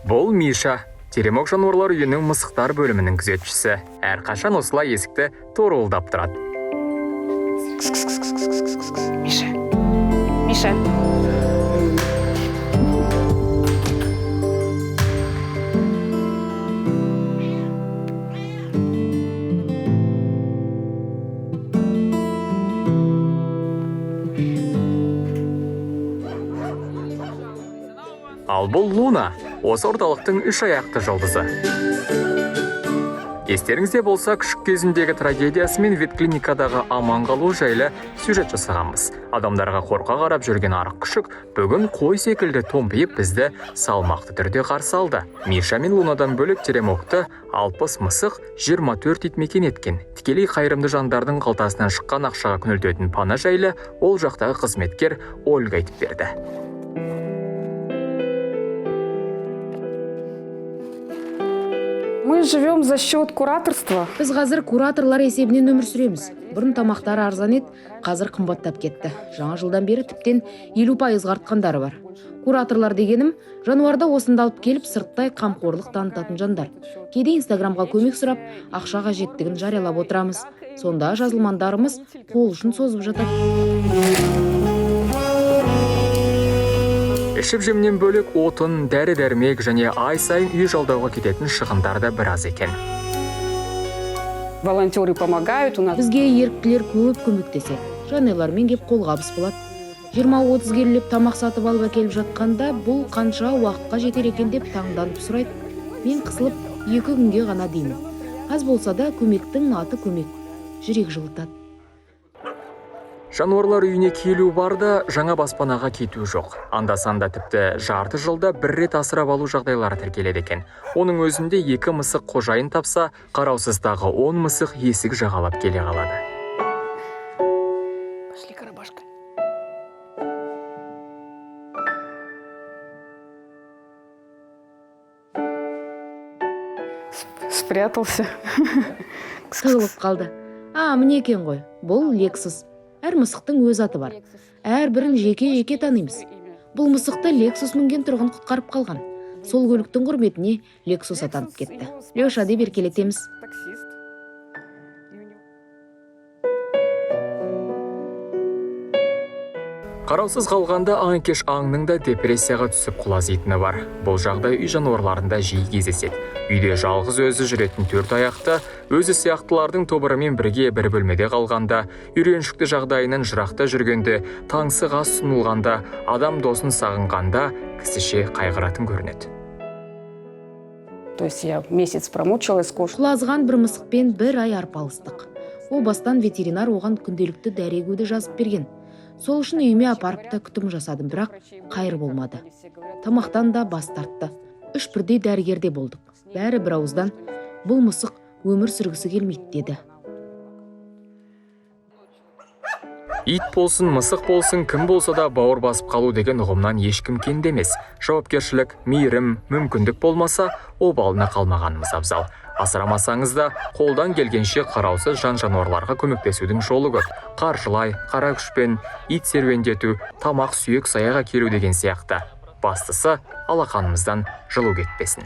Бұл Миша, теремок жануарлар үйінің мысықтар бөлімінің күзетшісі. Әрқашан осылай есікті торуылдап тұрады. Миша. Ал бұл Луна, осы орталықтың 3 аяқты жылдызы. Естеріңізде болса, күшік кезіндегі трагедиясы мен ветклиникадағы аман қалу жайлы сюжет жасағанбыз. Адамдарға қорқа қарап жүрген арық күшік бүгін қой секілді томпиып бізді салмақты түрде қарсы алды. Миша мен Лунадан бөлек теремокты 60 мысық, 24 ит мекен еткен. Тікелей қайырымды жандардың қалтасынан шыққан ақшаға күнелтетін пана жайлы ол жақтағы қызметкер Ольга айтып берді. Мы живем за счет кураторства. Біз қазір кураторлар есебінен өмір сүреміз. Бұрын тамақтары арзан еді, қазір қымбаттап кетті. Жаңа жылдан бері тіптен 50% артқандары бар. Кураторлар дегенім, жануарды осында алып келіп сырттай қамқорлық танытатын жандар. Кейде Инстаграмға көмек сұрап, ақша қажеттігін жариялап отырамыз. Сонда жазылмандарымыз қол ұшын созып жатады. Ішіп-жемнен бөлек отын, дәрі-дәрмек және ай сайын үй жалдауға кететін шығындар да біраз екен. Волонтеры помогают у нас. Бізге еріктілер көп көмектеседі. Жануарлармен кеп қолғабыс болады. 20-30 келіп тамақ сатып алып әкеліп жатқанда бұл қанша уақытқа жетер екен деп таңданып сұрайды. Мен қысылып 2 күнге ғана деймін. Аз болса да көмектің аты көмек. Жүрек жылытады. Жануарлар үйіне келу бар да жаңа баспанаға кету жоқ. Анда-санда тіпті жарты жылда бір рет асырап алу жағдайлары тіркеледі екен. Оның өзінде 2 мысық қожайын тапса, қараусыздағы 10 мысық есік жағалап келе қалады. Пошли, Карабашка. Спрятался. Тығылып қалды. Міне екен ғой. Бұл Лексус. Әр мысықтың өз аты бар. Әр бірін жеке-жеке танимыз. Бұл мысықты Лексус мінген тұрғын құтқарып қалған. Сол көліктің құрметіне Лексус атанып кетті. Леша деп еркелетеміз. Қараусыз қалғанда аңкеш аңның да депрессияға түсіп құлазитыны бар. Бұл жағдай үй жануарларында жиі кездеседі. Үйде жалғыз өзі жүретін 4 аяқты, өзі сияқтылардың тобырымен бірге бір бөлмеде қалғанда, үйреншікті жағдайынан жырақта жүргенде, таңсық ас сұнылғанда, адам досын сағынғанда, кісіше қайғыратын көрінеді. То есть я месяц промучилась, Құлазған бір мысықпен 1 ай арпалыстық. О бастан ветеринар оған күнделікті дәрегуді жазып берген. Сол үшін үйіме апарып та күтім жасадым, бірақ қайыр болмады. Тамақтан да бас тартты. 3 бірдей дәрігерде болдық. Бәрі бір ауыздан бұл мысық өмір сүргісі келмейді деді. Ит болсын, мысық болсын, кім болса да бауыр басып қалу деген ұғымнан ешкім кенде емес. Жауапкершілік, мейірім, мүмкіндік болмаса, обалына қалмағанымыз абзал. Асырамасаңыз да, қолдан келгенше қараусыз жан-жануарларға көмектесудің жолы көп. Қаржылай, қара күшпен, ит серуендету, тамақ сүйек саяға келу деген сияқты. Бастысы, алақанымыздан жылу кетпесін.